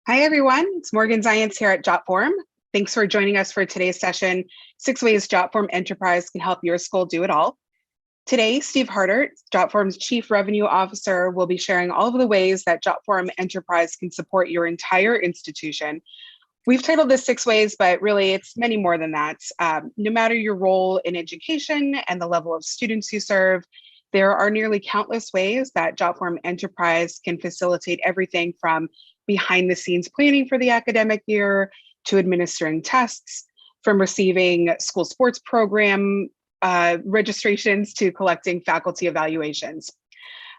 Hi, everyone. It's Morgan Zients here at Jotform. Thanks for joining us for today's session, 6 Ways Jotform Enterprise Can Help Your School Do It All. Today, Steve Hartert, Jotform's Chief Revenue Officer, will be sharing all of the ways that Jotform Enterprise can support your entire institution. We've titled this 6 Ways, but really it's many more than that. No matter your role in education and the level of students you serve, there are nearly countless ways that Jotform Enterprise can facilitate everything from behind the scenes planning for the academic year to administering tests, from receiving school sports program registrations to collecting faculty evaluations.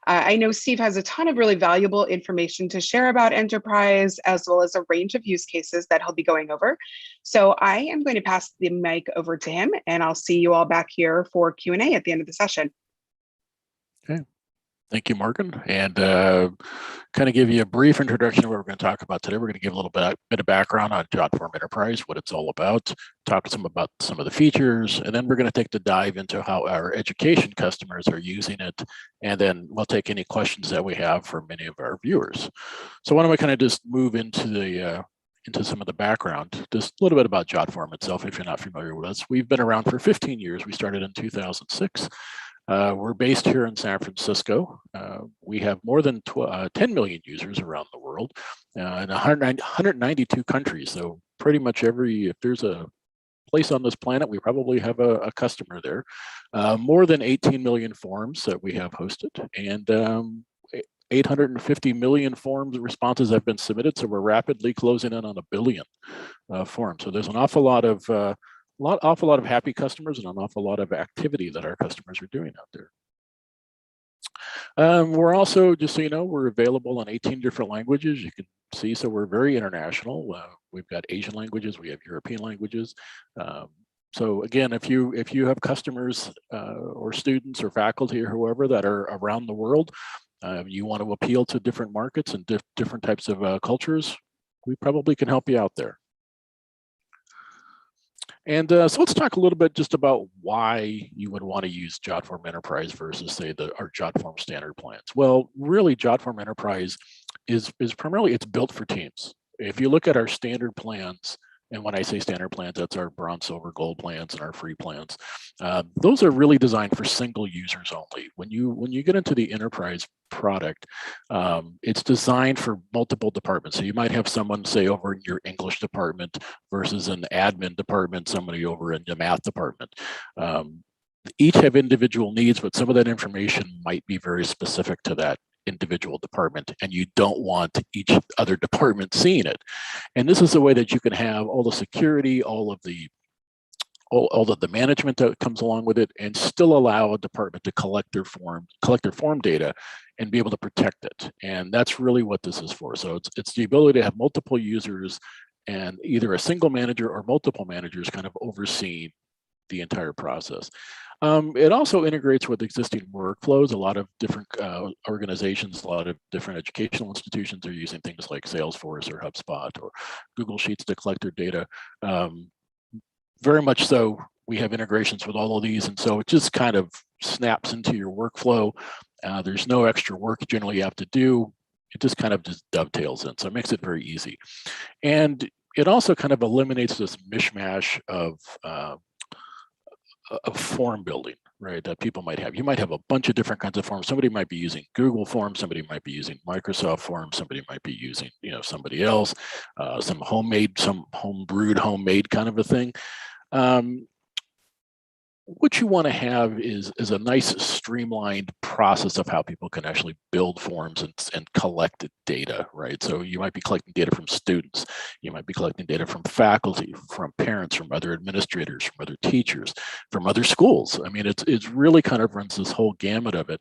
I know Steve has a ton of really valuable information to share about Enterprise, as well as a range of use cases that he'll be going over. So I am going to pass the mic over to him, and I'll see you all back here for Q&A at the end of the session. Okay. Thank you, Morgan. And kind of give you a brief introduction of what we're going to talk about today. We're going to give a little bit of background on Jotform Enterprise, what it's all about, talk to them about some of the features, and then we're going to take the dive into how our education customers are using it. And then we'll take any questions that we have from many of our viewers. So why don't we kind of just move into the into some of the background, just a little bit about Jotform itself, if you're not familiar with us. We've been around for 15 years. We started in 2006. We're based here in San Francisco. We have more than 10 million users around the world in 192 countries. So pretty much if there's a place on this planet, we probably have a customer there. More than 18 million forms that we have hosted, and 850 million forms responses have been submitted. So we're rapidly closing in on 1 billion forms. So there's an awful lot of happy customers and an awful lot of activity that our customers are doing out there. We're also, just so you know, we're available in 18 different languages. You can see, so we're very international. We've got Asian languages, we have European languages. So again, if you have customers or students or faculty or whoever that are around the world, you want to appeal to different markets and different types of cultures, we probably can help you out there. And so let's talk a little bit just about why you would want to use Jotform Enterprise versus, say, our Jotform standard plans. Well, really, Jotform Enterprise is primarily, it's built for teams. If you look at our standard plans, and when I say standard plans, that's our bronze, silver, gold plans and our free plans. Those are really designed for single users only. When you get into the enterprise product, it's designed for multiple departments. So you might have someone, say, over in your English department versus an admin department, somebody over in the math department. Each have individual needs, but some of that information might be very specific to that individual department, and you don't want each other department seeing it. And this is a way that you can have all the security, all of the management that comes along with it, and still allow a department to collect their form data and be able to protect it. And that's really what this is for. So it's the ability to have multiple users and either a single manager or multiple managers kind of overseeing the entire process. It also integrates with existing workflows. A lot of different organizations, a lot of different educational institutions are using things like Salesforce or HubSpot or Google Sheets to collect their data. Very much so, we have integrations with all of these, and so it just kind of snaps into your workflow. There's no extra work generally you have to do. It just kind of just dovetails in, so it makes it very easy. And it also kind of eliminates this mishmash of form building, right, that people might have. You might have a bunch of different kinds of forms. Somebody might be using Google Forms, somebody might be using Microsoft Forms, somebody might be using, somebody else, some homebrewed, homemade kind of a thing. What you want to have is a nice streamlined process of how people can actually build forms and collect data, right? So you might be collecting data from students, you might be collecting data from faculty, from parents, from other administrators, from other teachers, from other schools. I mean, it's really kind of runs this whole gamut of it.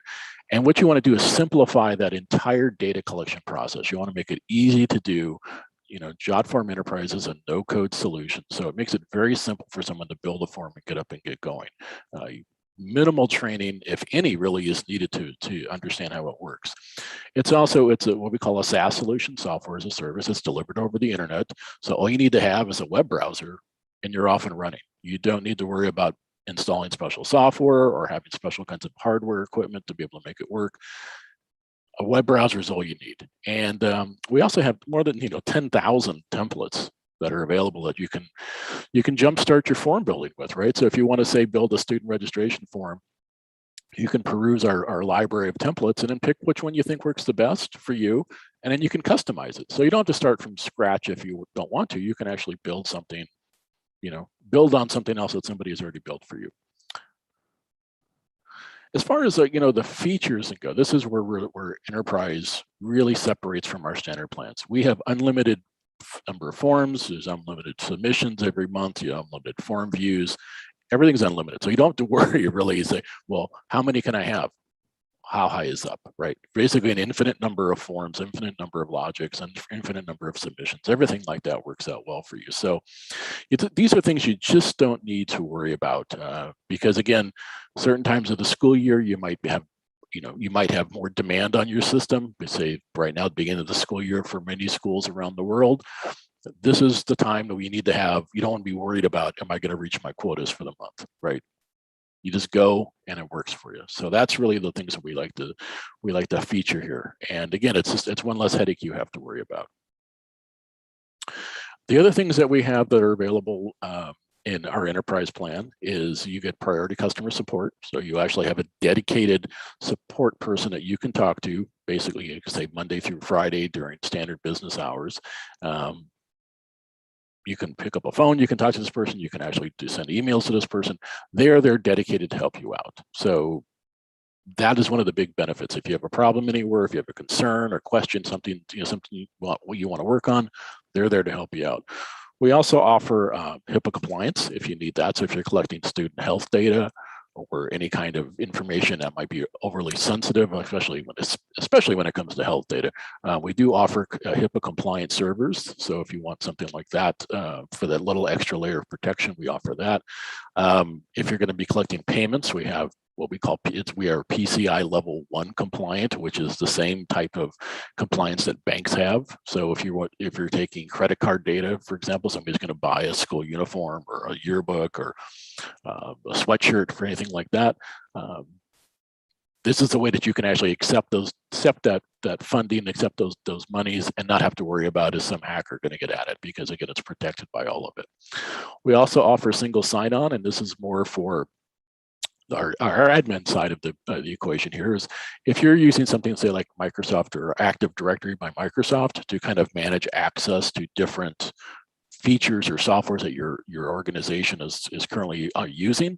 And what you want to do is simplify that entire data collection process. You want to make it easy to do. Jotform Enterprise is a no-code solution, so it makes it very simple for someone to build a form and get up and get going. Minimal training, if any, really is needed to understand how it works. It's what we call a SaaS solution, software as a service. It's delivered over the internet, so all you need to have is a web browser, and you're off and running. You don't need to worry about installing special software or having special kinds of hardware equipment to be able to make it work. A web browser is all you need. And we also have more than 10,000 templates that are available that you can jumpstart your form building with, right? So if you want to say build a student registration form, you can peruse our library of templates and then pick which one you think works the best for you, and then you can customize it. So you don't have to start from scratch if you don't want to. You can actually build something, build on something else that somebody has already built for you. As far as the features go, this is where Enterprise really separates from our standard plans. We have unlimited number of forms. There's unlimited submissions every month. You have unlimited form views. Everything's unlimited, so you don't have to worry really. You say, well, how many can I have? How high is up, right? Basically, an infinite number of forms, infinite number of logics, and infinite number of submissions. Everything like that works out well for you. So these are things you just don't need to worry about because, again, certain times of the school year, you might have more demand on your system. Say right now, at the beginning of the school year for many schools around the world, this is the time that we need to have. You don't want to be worried about, am I going to reach my quotas for the month, right? You just go and it works for you. So that's really the things that we like to feature here. And again, it's one less headache you have to worry about. The other things that we have that are available in our enterprise plan is you get priority customer support. So you actually have a dedicated support person that you can talk to. Basically, you can say Monday through Friday during standard business hours. You can pick up a phone, you can talk to this person, you can actually send emails to this person. They're dedicated to help you out. So that is one of the big benefits. If you have a problem anywhere, if you have a concern or question, something you want to work on, they're there to help you out. We also offer HIPAA compliance if you need that. So if you're collecting student health data or any kind of information that might be overly sensitive, especially when it comes to health data. We do offer HIPAA compliant servers. So if you want something like that for that little extra layer of protection, we offer that. If you're going to be collecting payments, we have what we are PCI level 1 compliant, which is the same type of compliance that banks have. So if you're taking credit card data, for example, somebody's going to buy a school uniform or a yearbook or a sweatshirt for anything like that, this is the way that you can actually accept that funding, accept those monies, and not have to worry about is some hacker going to get at it, because again, it's protected by all of it. We also offer single sign-on, and this is more for our admin side of the equation here. Is if you're using something, say like Microsoft or Active Directory by Microsoft, to kind of manage access to different features or softwares that your organization is currently using,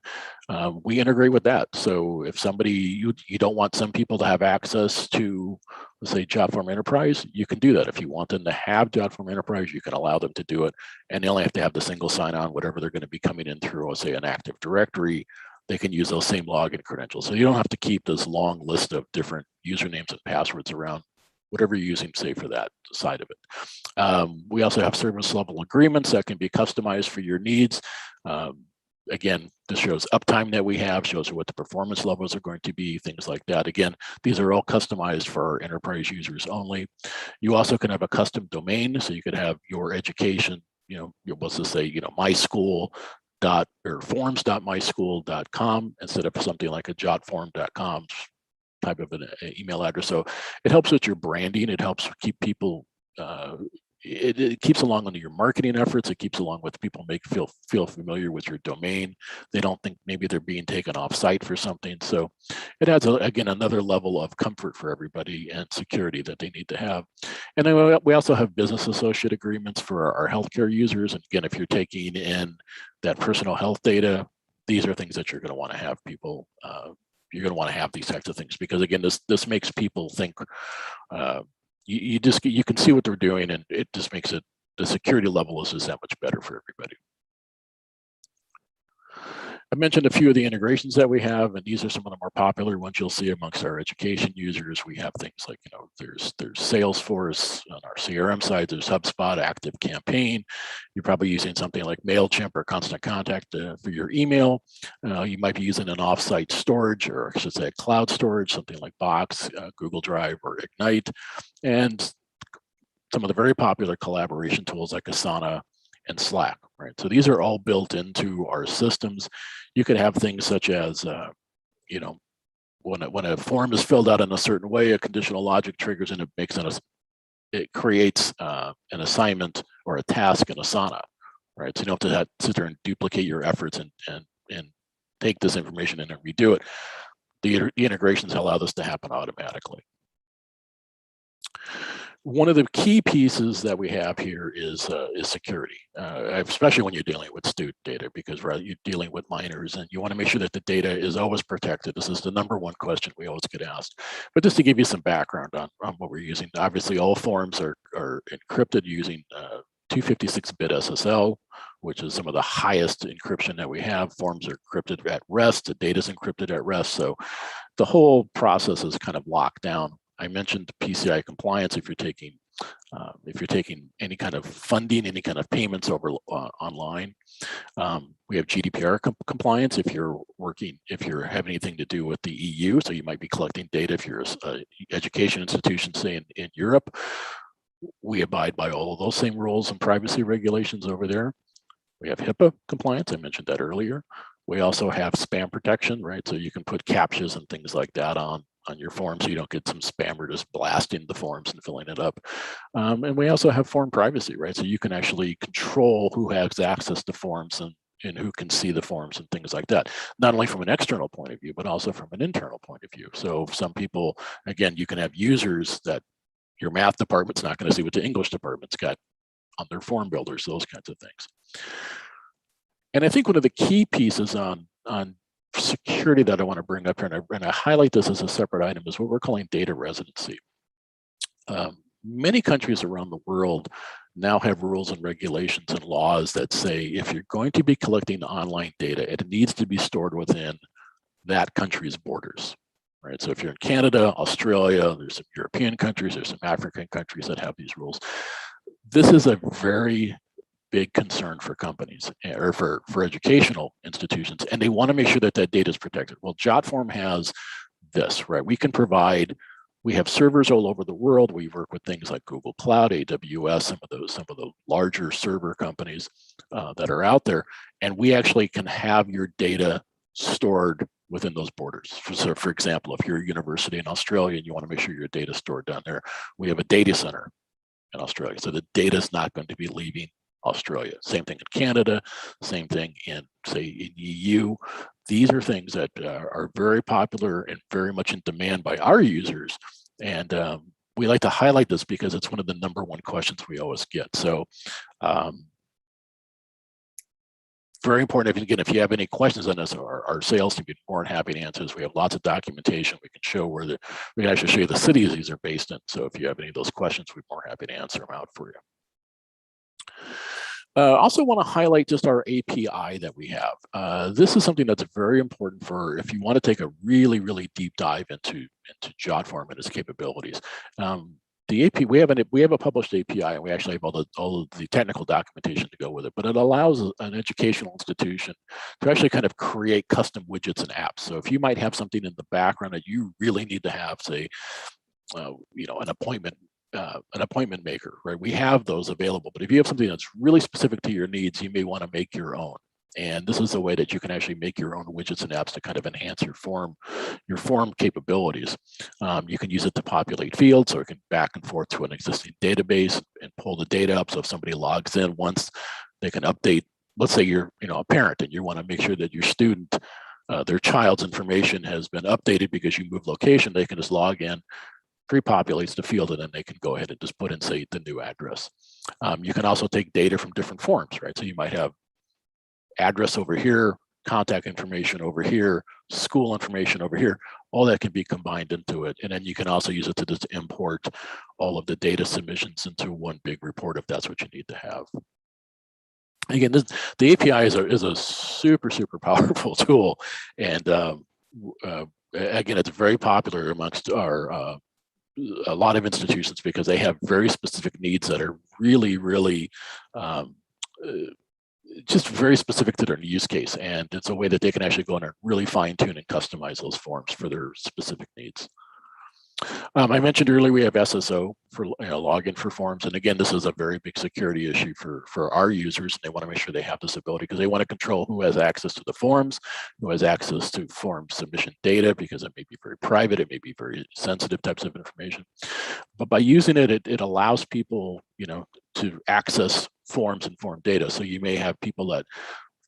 we integrate with that. So if somebody, you don't want some people to have access to, let's say, Jotform Enterprise, you can do that. If you want them to have Jotform Enterprise, you can allow them to do it, and they only have to have the single sign-on. Whatever they're going to be coming in through, let's say, an Active Directory, they can use those same login credentials. So you don't have to keep this long list of different usernames and passwords around, whatever you're using, say, for that side of it. We also have service level agreements that can be customized for your needs. Again, this shows uptime that we have, shows what the performance levels are going to be, things like that. Again, these are all customized for our enterprise users only. You also can have a custom domain, so you could have your education, let's just say, my school or forms.myschool.com instead of something like a jotform.com type of an email address. So it helps with your branding. It helps keep people, it keeps along under your marketing efforts. It keeps along with people feel familiar with your domain. They don't think maybe they're being taken off site for something. So it adds, again, another level of comfort for everybody and security that they need to have. And then we also have business associate agreements for our healthcare users. And again, if you're taking in that personal health data, these are things that you're going to want to have people, you're going to want to have these types of things, because again, this makes people think, you can see what they're doing, and it just makes it, the security level is just that much better for everybody. I mentioned a few of the integrations that we have, and these are some of the more popular ones you'll see amongst our education users. We have things like, there's Salesforce on our CRM side, there's HubSpot, Active Campaign. You're probably using something like MailChimp or Constant Contact for your email. You might be using an offsite storage, or I should say a cloud storage, something like Box, Google Drive, or Ignite. And some of the very popular collaboration tools like Asana and Slack, right? So these are all built into our systems. You could have things such as, when a form is filled out in a certain way, a conditional logic triggers and it creates an assignment or a task in Asana, right? So you don't have to sit there and duplicate your efforts and take this information and redo it. The integrations allow this to happen automatically. One of the key pieces that we have here is security, especially when you're dealing with student data, because you're dealing with minors and you want to make sure that the data is always protected. This is the #1 question we always get asked. But just to give you some background on what we're using, obviously all forms are encrypted using 256-bit SSL, which is some of the highest encryption that we have. Forms are encrypted at rest, the data is encrypted at rest. So the whole process is kind of locked down. I mentioned PCI compliance. If you're taking any kind of funding, any kind of payments over online, we have GDPR compliance. If you're have anything to do with the EU, so you might be collecting data. If you're an education institution, say in Europe, we abide by all of those same rules and privacy regulations over there. We have HIPAA compliance. I mentioned that earlier. We also have spam protection, right? So you can put captchas and things like that on your form so you don't get some spammer just blasting the forms and filling it up. And we also have form privacy, right? So you can actually control who has access to forms and who can see the forms and things like that, not only from an external point of view, but also from an internal point of view. So some people, again, you can have users that your math department's not going to see what the English department's got on their form builders, those kinds of things. And I think one of the key pieces on security that I want to bring up here, and I highlight this as a separate item, is what we're calling data residency. Many countries around the world now have rules and regulations and laws that say if you're going to be collecting online data, it needs to be stored within that country's borders. Right, so if you're in Canada, Australia, there's some European countries, there's some African countries that have these rules. This is a very big concern for companies or for educational institutions, and they want to make sure that that data is protected. Well, Jotform has this, right? We have servers all over the world. We work with things like Google Cloud, AWS, some of the larger server companies that are out there, and we actually can have your data stored within those borders. So for example, if you're a university in Australia and you want to make sure your data is stored down there, we have a data center in Australia. So the data is not going to be leaving Australia. Same thing in Canada, same thing in, say, in EU. These are things that are very popular and very much in demand by our users. And we like to highlight this because it's one of the #1 questions we always get. So very important. If you have any questions on this, our sales team would be more than happy to answer this. We have lots of documentation. We can show we can actually show you the cities these are based in. So if you have any of those questions, we're more happy to answer them out for you. Also want to highlight just our API that we have. This is something that's very important for if you want to take a really, really deep dive into Jotform and its capabilities. The API, we have a published API, and we actually have all of the technical documentation to go with it, but it allows an educational institution to actually kind of create custom widgets and apps. So if you might have something in the background that you really need to have, say, an appointment maker, right? We have those available, but if you have something that's really specific to your needs, you may want to make your own. And this is a way that you can actually make your own widgets and apps to kind of enhance your form capabilities. You can use it to populate fields, or it can back and forth to an existing database and pull the data up. So if somebody logs in once, they can update. Let's say you're a parent and you want to make sure that your student, their child's information has been updated because you moved location. They can just log in, pre-populates the field, and then they can go ahead and just put in, say, the new address. You can also take data from different forms, right? So you might have address over here, contact information over here, school information over here. All that can be combined into it. And then you can also use it to just import all of the data submissions into one big report if that's what you need to have. Again, the API is a super, super powerful tool. And again, it's very popular amongst a lot of institutions because they have very specific needs that are really, really just very specific to their use case. And it's a way that they can actually go in and really fine tune and customize those forms for their specific needs. I mentioned earlier we have SSO for login for forms, and again, this is a very big security issue for our users, and they want to make sure they have this ability because they want to control who has access to the forms, who has access to form submission data, because it may be very private, it may be very sensitive types of information. But by using it, it allows people, to access forms and form data. So you may have people that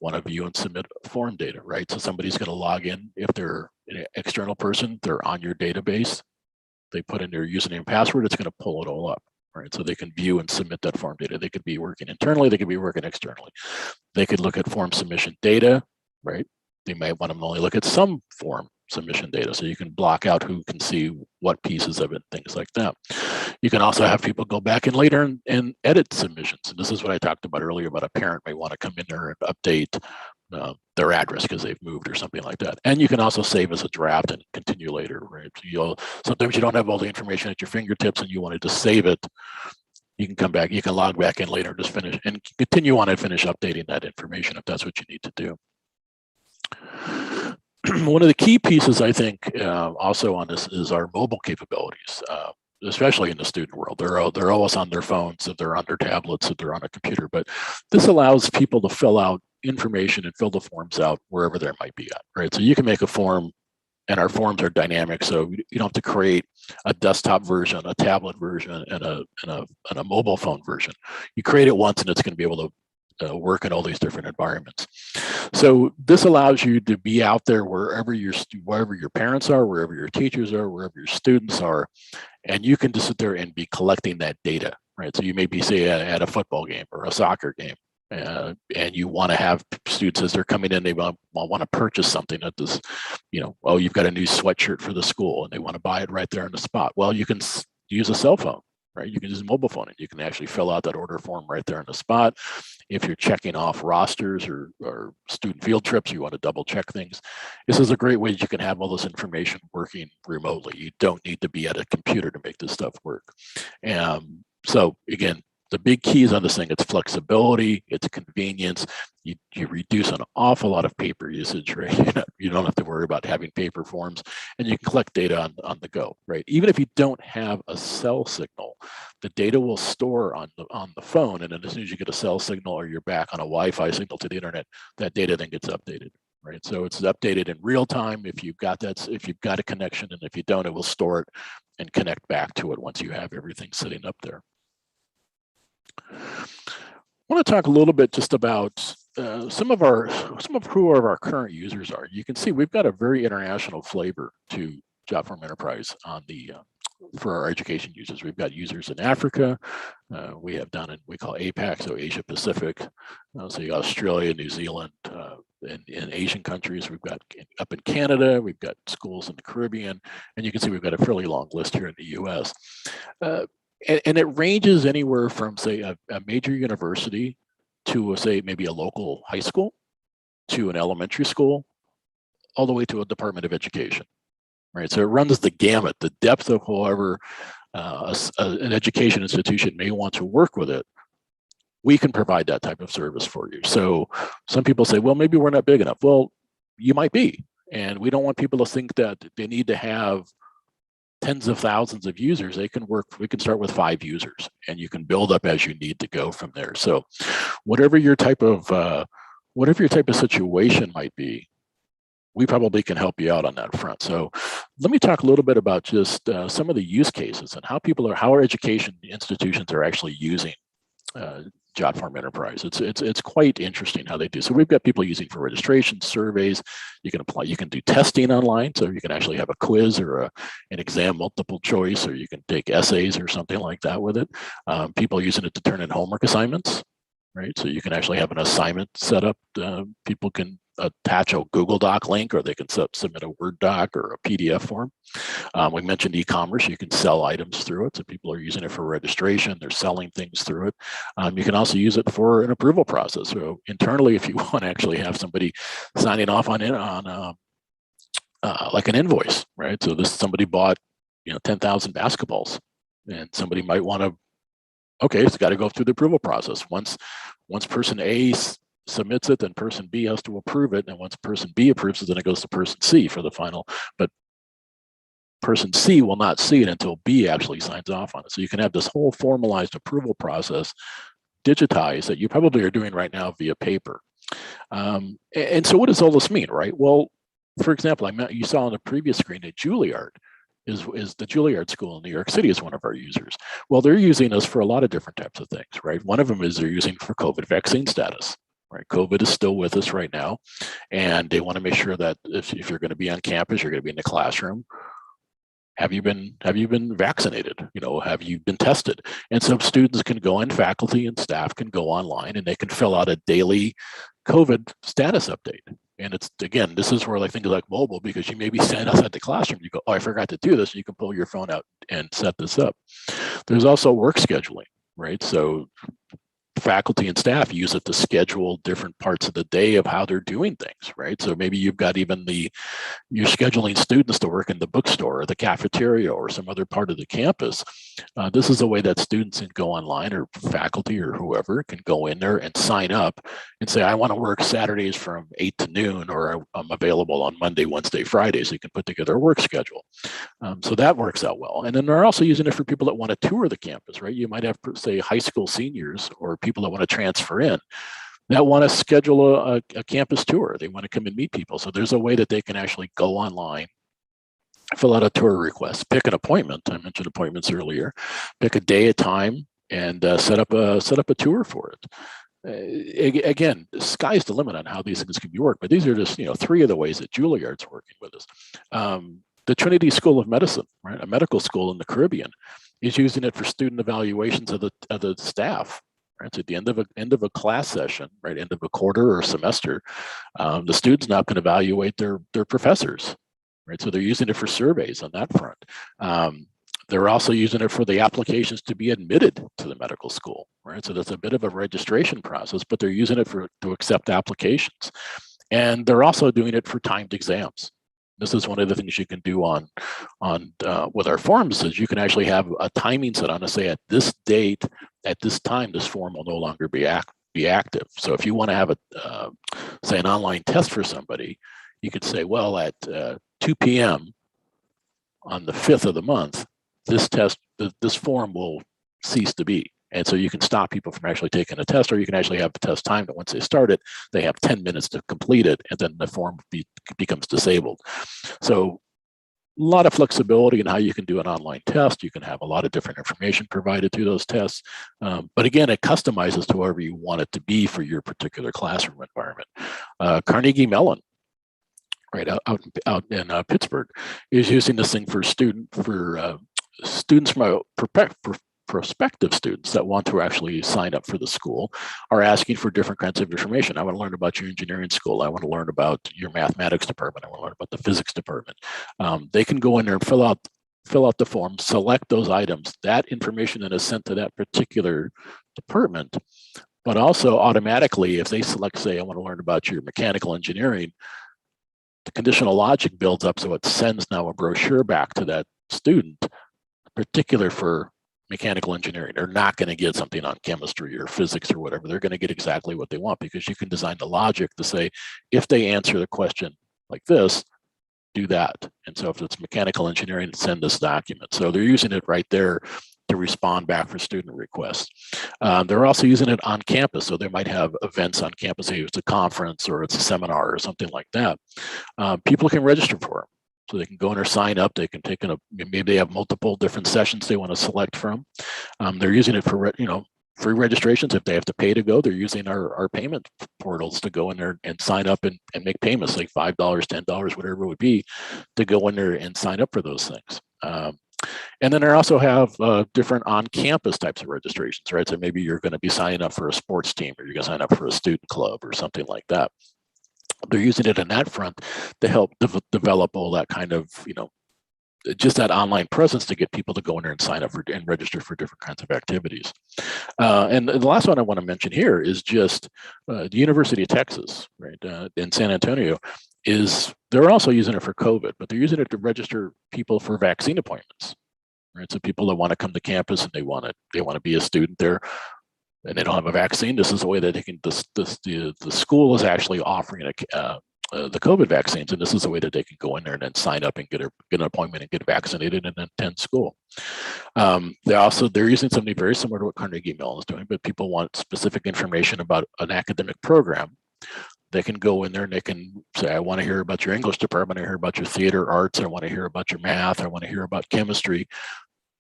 want to view and submit form data, right? So somebody's going to log in if they're an external person, they're on your database. They put in their username and password, it's going to pull it all up, right? So they can view and submit that form data. They could be working internally, they could be working externally. They could look at form submission data, right? They might want to only look at some form submission data, so you can block out who can see what pieces of it, things like that. You can also have people go back in later and edit submissions. And this is what I talked about earlier about a parent may want to come in there and update their address because they've moved or something like that. And you can also save as a draft and continue later, right? So sometimes you don't have all the information at your fingertips and you wanted to save it. You can come back, you can log back in later and just finish and continue on and finish updating that information if that's what you need to do. One of the key pieces, I think, also on this is our mobile capabilities. Especially in the student world, they're always on their phones, if they're on their tablets, if they're on a computer. But this allows people to fill out information and fill the forms out wherever they might be at, right? So you can make a form, and our forms are dynamic, so you don't have to create a desktop version, a tablet version, and a mobile phone version. You create it once, and it's going to be able to work in all these different environments. So this allows you to be out there wherever your parents are, wherever your teachers are, wherever your students are, and you can just sit there and be collecting that data, right? So you may be, say, at a football game or a soccer game, and you want to have students as they're coming in, they want to purchase something at this, oh, you've got a new sweatshirt for the school, and they want to buy it right there on the spot. Well, you can use a cell phone, right? You can use a mobile phone, and you can actually fill out that order form right there on the spot. If you're checking off rosters or student field trips, you want to double check things. This is a great way that you can have all this information working remotely. You don't need to be at a computer to make this stuff work. So again, the big keys on this thing, it's flexibility, it's convenience. You reduce an awful lot of paper usage, right? You don't have to worry about having paper forms, and you can collect data on the go, right? Even if you don't have a cell signal, the data will store on the phone, and then as soon as you get a cell signal or you're back on a Wi-Fi signal to the internet, that data then gets updated, right? So it's updated in real time if you've got a connection, and if you don't, it will store it and connect back to it once you have everything sitting up there. I want to talk a little bit just about some of who our current users are. You can see we've got a very international flavor to Jotform Enterprise on for our education users. We've got users in Africa. We have down in we call APAC, so Asia Pacific. So you got Australia, New Zealand, in Asian countries. We've got up in Canada. We've got schools in the Caribbean, and you can see we've got a fairly long list here in the U.S. And it ranges anywhere from, say, a major university to, say, maybe a local high school, to an elementary school, all the way to a Department of Education, right? So it runs the gamut, the depth of however an education institution may want to work with it. We can provide that type of service for you. So some people say, well, maybe we're not big enough. Well, you might be. And we don't want people to think that they need to have tens of thousands of users. We can start with 5 users, and you can build up as you need to go from there. So whatever your type of situation might be, we probably can help you out on that front. So let me talk a little bit about just some of the use cases and how our education institutions are actually using Jotform Enterprise. It's quite interesting how they do. So we've got people using for registration, surveys. You can apply. You can do testing online, so you can actually have a quiz or an exam multiple choice, or you can take essays or something like that with it. People using it to turn in homework assignments, right? So you can actually have an assignment set up. People can attach a Google Doc link, or they can submit a Word doc or a PDF form. We mentioned e-commerce. You can sell items through it. So people are using it for registration. They're selling things through it. You can also use it for an approval process. So internally, if you want to actually have somebody signing off on like an invoice, right? So somebody bought 10,000 basketballs, and somebody might want to, okay, it's got to go through the approval process. Once person A submits it, then person B has to approve it, and once person B approves it, then it goes to person C for the final. But person C will not see it until B actually signs off on it. So you can have this whole formalized approval process digitized that you probably are doing right now via paper. And so what does all this mean, right? Well, for example, you saw on the previous screen that Juilliard is the Juilliard School in New York City is one of our users. Well, they're using us for a lot of different types of things, right? One of them is they're using for COVID vaccine status, right? COVID is still with us right now, and they want to make sure that if you're going to be on campus, you're going to be in the classroom. Have you been vaccinated? Have you been tested? And so students can go in, faculty and staff can go online, and they can fill out a daily COVID status update. And it's, again, this is where like things like mobile, because you may be standing outside the classroom, you go, oh, I forgot to do this. You can pull your phone out and set this up. There's also work scheduling, right? So faculty and staff use it to schedule different parts of the day of how they're doing things, right? So maybe you've got you're scheduling students to work in the bookstore or the cafeteria or some other part of the campus. This is a way that students can go online, or faculty or whoever can go in there and sign up and say, I want to work Saturdays from 8 to noon, or I'm available on Monday, Wednesday, Friday. So you can put together a work schedule. So that works out well. And then they're also using it for people that want to tour the campus, right? You might have, say, high school seniors or people that want to transfer in that want to schedule a campus tour. They want to come and meet people. So there's a way that they can actually go online, fill out a tour request, pick an appointment. I mentioned appointments earlier. Pick a day, a time, and set up a tour for it. Again, the sky's the limit on how these things can be worked. But these are just 3 of the ways that Juilliard's working with us. The Trinity School of Medicine, right, a medical school in the Caribbean, is using it for student evaluations of the staff. Right, so at the end of a class session, right, end of a quarter or semester, the students now can evaluate their professors, right? So they're using it for surveys on that front. They're also using it for the applications to be admitted to the medical school, right? So that's a bit of a registration process, but they're using it to accept applications, and they're also doing it for timed exams. This is one of the things you can do on with our forms, is you can actually have a timing set on to say, at this date, at this time, this form will no longer be active. So if you want to have say an online test for somebody, you could say, well, at 2 p.m. on the 5th of the month, this form will cease to be. And so you can stop people from actually taking a test, or you can actually have the test timed that once they start it, they have 10 minutes to complete it, and then the form becomes disabled. So a lot of flexibility in how you can do an online test. You can have a lot of different information provided through those tests. But again, it customizes to whoever you want it to be for your particular classroom environment. Carnegie Mellon, right out in Pittsburgh, is using this thing for students from prospective students that want to actually sign up for the school, are asking for different kinds of information. I want to learn about your engineering school. I want to learn about your mathematics department. I want to learn about the physics department. They can go in there and fill out the form, select those items. That information then is sent to that particular department. But also automatically, if they select, say, I want to learn about your mechanical engineering, the conditional logic builds up, so it sends now a brochure back to that student, particular for mechanical engineering. They're not going to get something on chemistry or physics or whatever. They're going to get exactly what they want, because you can design the logic to say, if they answer the question like this, do that. And so if it's mechanical engineering, send this document. So they're using it right there to respond back for student requests. They're also using it on campus. So they might have events on campus. Say it's a conference or it's a seminar or something like that. People can register for them. So they can go in or sign up. They can take maybe they have multiple different sessions they want to select from. They're using it for, free registrations. If they have to pay to go, they're using our payment portals to go in there and sign up and make payments, like $5, $10, whatever it would be, to go in there and sign up for those things. And then they also have different on-campus types of registrations, right? So maybe you're going to be signing up for a sports team, or you're going to sign up for a student club or something like that. They're using it in that front to help develop all that kind of, just that online presence to get people to go in there and sign up for and register for different kinds of activities. And the last one I want to mention here is just the University of Texas, right, in San Antonio, they're also using it for COVID, but they're using it to register people for vaccine appointments, right? So people that want to come to campus and they want to be a student there, and they don't have a vaccine. This is a way that they can. The school is actually offering the COVID vaccines, and this is a way that they can go in there and then sign up and get an appointment and get vaccinated and then attend school. They're using something very similar to what Carnegie Mellon is doing, but people want specific information about an academic program. They can go in there and they can say, I want to hear about your English department, I hear about your theater arts, I want to hear about your math, I want to hear about chemistry.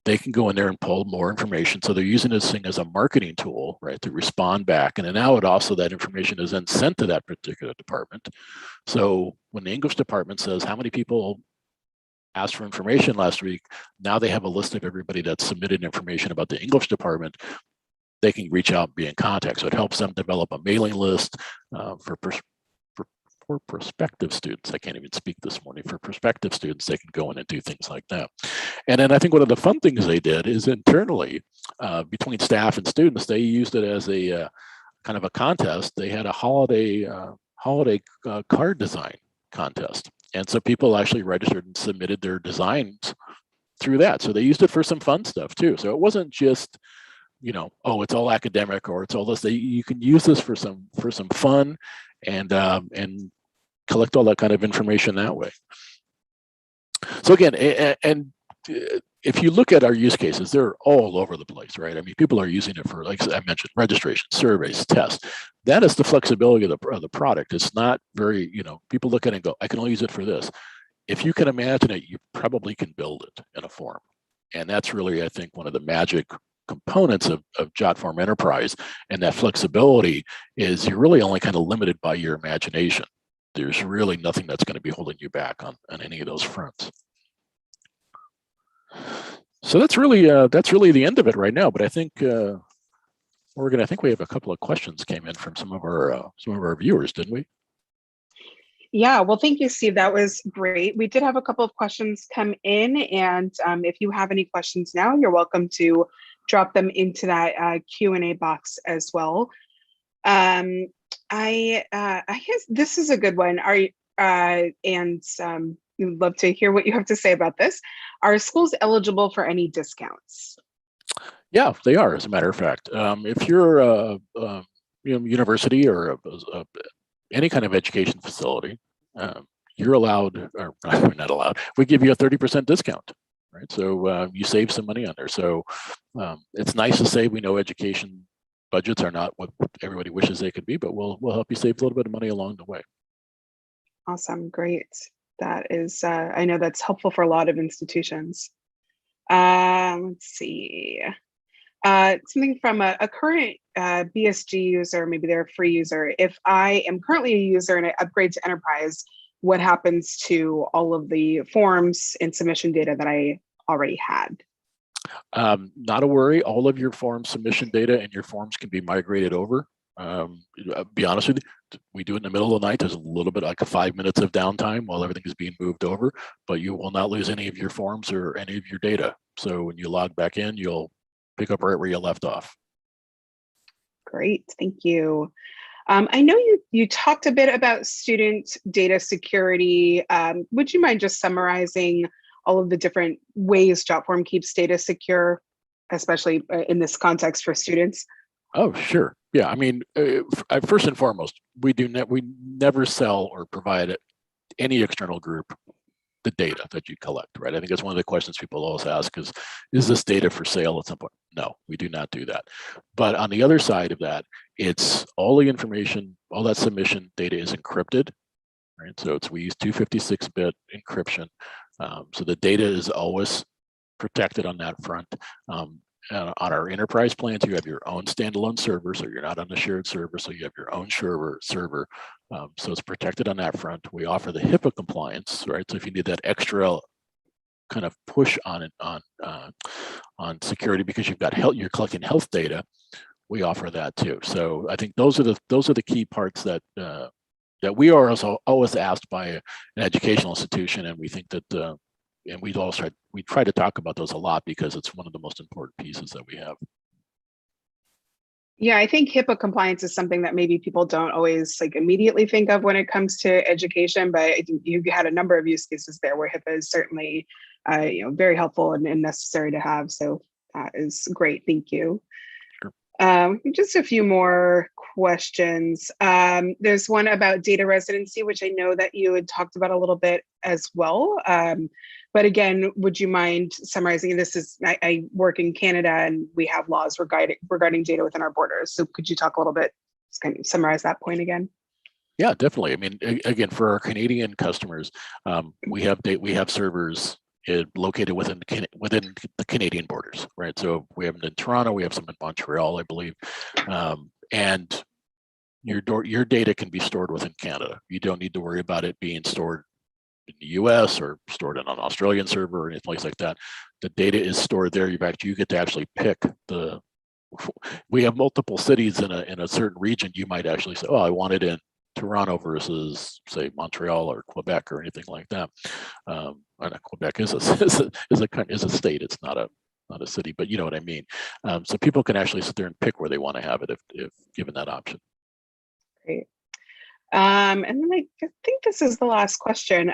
They can go in there and pull more information. So they're using this thing as a marketing tool, right, to respond back. And then now that information is then sent to that particular department. So when the English department says, how many people asked for information last week, now they have a list of everybody that submitted information about the English department. They can reach out and be in contact. So it helps them develop a mailing list for prospective students. I can't even speak this morning. For prospective students, they can go in and do things like that. And then I think one of the fun things they did is internally, between staff and students, they used it as a kind of a contest. They had a holiday card design contest. And so people actually registered and submitted their designs through that. So they used it for some fun stuff too. So it wasn't just, oh, it's all academic or it's all this. You can use this for some fun and collect all that kind of information that way. So again, and if you look at our use cases, they're all over the place, right? I mean, people are using it for, like I mentioned, registration, surveys, tests. That is the flexibility of the product. It's not very, people look at it and go, I can only use it for this. If you can imagine it, you probably can build it in a form. And that's really, I think, one of the magic components of Jotform Enterprise. And that flexibility is you're really only kind of limited by your imagination. There's really nothing that's going to be holding you back on any of those fronts. So that's really the end of it right now. But I think Morgan, I think we have a couple of questions came in from some of our viewers, didn't we? Yeah, well, thank you, Steve. That was great. We did have a couple of questions come in, and if you have any questions now, you're welcome to drop them into that Q&A box as well. I guess this is a good one. We'd love to hear what you have to say about this. Are schools eligible for any discounts? Yeah, they are, as a matter of fact. If you're a university or any kind of education facility, you're allowed, or not allowed, we give you a 30% discount, right? So you save some money on there. So it's nice to say we know education budgets are not what everybody wishes they could be, but we'll help you save a little bit of money along the way. Awesome, great. That is, I know that's helpful for a lot of institutions. Let's see. Something from a current BSG user, maybe they're a free user. If I am currently a user and I upgrade to Enterprise, what happens to all of the forms and submission data that I already had? Not a worry. All of your form submission data and your forms can be migrated over. Be honest with you, we do it in the middle of the night. There's a little bit like 5 minutes of downtime while everything is being moved over, but you will not lose any of your forms or any of your data. So when you log back in, you'll pick up right where you left off. Great, thank you. I know you talked a bit about student data security. Would you mind just summarizing all of the different ways Jotform keeps data secure, especially in this context for students? Oh, sure. Yeah, I mean, first and foremost, we never sell or provide any external group the data that you collect, right? I think that's one of the questions people always ask is this data for sale at some point? No, we do not do that. But on the other side of that, it's all the information, all that submission data is encrypted, right? So we use 256-bit encryption. So the data is always protected on that front. On our enterprise plans, you have your own standalone server, so you're not on the shared server, so you have your own server. So it's protected on that front. We offer the HIPAA compliance, right? So if you need that extra kind of push on security because you're collecting health data, we offer that too. So I think those are the key parts that we are also always asked by an educational institution, and we think that. And we try to talk about those a lot because it's one of the most important pieces that we have. Yeah, I think HIPAA compliance is something that maybe people don't always immediately think of when it comes to education, but I think you had a number of use cases there where HIPAA is certainly very helpful and necessary to have. So that is great. Thank you. Sure. Just a few more questions. There's one about data residency, which I know that you had talked about a little bit as well. But again, would you mind summarizing? I work in Canada and we have laws regarding data within our borders. So could you talk a little bit, just kind of summarize that point again? Yeah, definitely. I mean, again, for our Canadian customers, we have servers located within the Canadian borders, right? So we have them in Toronto, we have some in Montreal, I believe, and your data can be stored within Canada. You don't need to worry about it being stored in the U.S. or stored on an Australian server or anything like that. The data is stored there. You get to actually pick the. We have multiple cities in a certain region. You might actually say, "Oh, I want it in Toronto versus, say, Montreal or Quebec or anything like that." Quebec is a state. It's not a city, but you know what I mean. So people can actually sit there and pick where they want to have it if given that option. Great. And then I think this is the last question.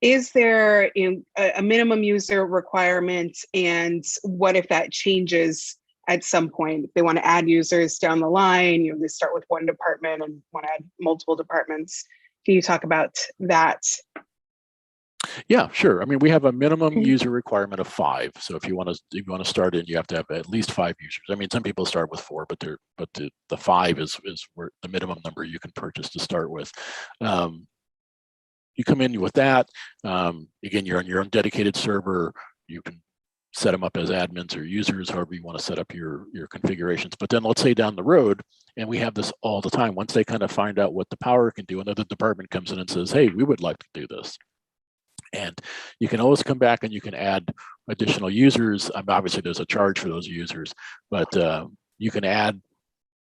Is there a minimum user requirement, and what if that changes at some point? If they want to add users down the line, they start with one department and want to add multiple departments. Can you talk about that? Yeah, sure. I mean, we have a minimum user requirement of 5. So if you want to start in, you have to have at least 5 users. I mean, some people start with 4, but the 5 is where the minimum number you can purchase to start with. You come in with that. Again, you're on your own dedicated server. You can set them up as admins or users, however you want to set up your configurations. But then let's say down the road, and we have this all the time, once they kind of find out what the power can do, another department comes in and says, "Hey, we would like to do this." And you can always come back and you can add additional users. Obviously, there's a charge for those users, but you can add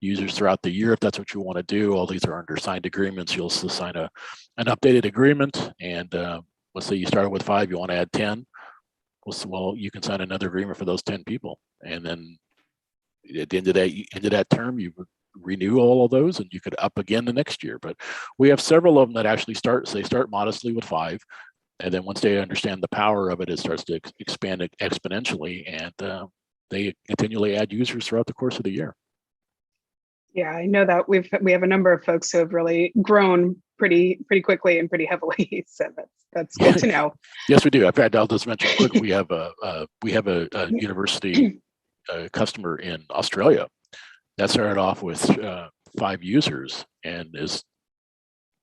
users throughout the year if that's what you want to do. All these are under signed agreements. You'll sign an updated agreement, and let's say you started with 5, you want to add 10. Well, you can sign another agreement for those 10 people, and then at the end of that term, you renew all of those, and you could up again the next year. But we have several of them that actually start modestly with 5. And then once they understand the power of it, it starts to expand exponentially, and they continually add users throughout the course of the year. Yeah, I know that we have a number of folks who have really grown pretty quickly and pretty heavily. So that's good to know. Yes, we do. In fact, I'll just mention quick. We have a university customer in Australia that started off with 5 users, and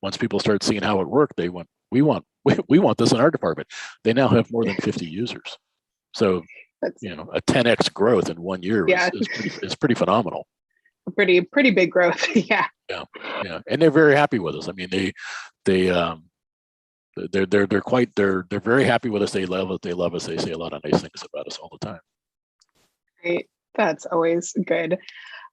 once people started seeing how it worked, they went, we want this in our department. They now have more than 50 users. So, a 10x growth in 1 year is pretty phenomenal. A pretty big growth. Yeah. Yeah. And they're very happy with us. I mean, they're very happy with us. They love us. They say a lot of nice things about us all the time. Great. That's always good.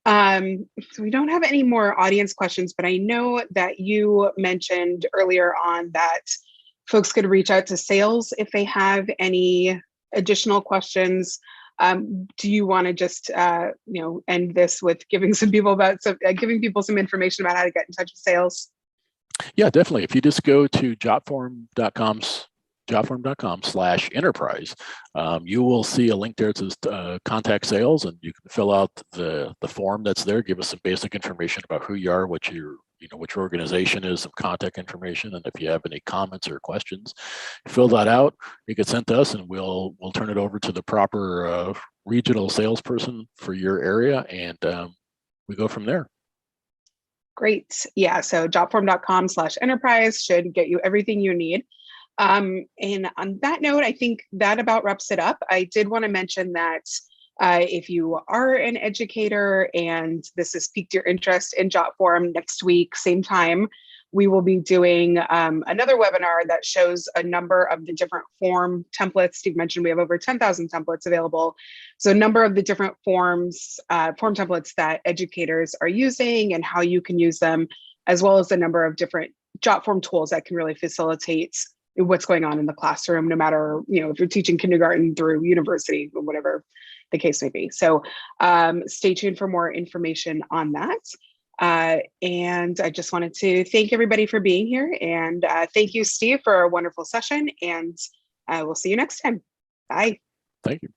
So we don't have any more audience questions, but I know that you mentioned earlier on that folks could reach out to sales if they have any additional questions. Do you want to just end this with giving people some information about how to get in touch with sales? Yeah, definitely. If you just go to jotform.com/enterprise, you will see a link there that says contact sales, and you can fill out the form that's there. Give us some basic information about who you are, what your organization is, some contact information, and if you have any comments or questions, fill that out. You get sent to us, and we'll turn it over to the proper regional salesperson for your area, and we go from there. Great. Yeah. So jotform.com/enterprise should get you everything you need. And on that note, I think that about wraps it up. I did want to mention that if you are an educator and this has piqued your interest in Jotform, next week, same time, we will be doing another webinar that shows a number of the different form templates. Steve mentioned we have over 10,000 templates available. So a number of the different form templates that educators are using and how you can use them, as well as a number of different Jotform tools that can really facilitate what's going on in the classroom, no matter, if you're teaching kindergarten through university or whatever the case may be. So stay tuned for more information on that. And I just wanted to thank everybody for being here, and thank you, Steve, for a wonderful session, and we'll see you next time. Bye. Thank you.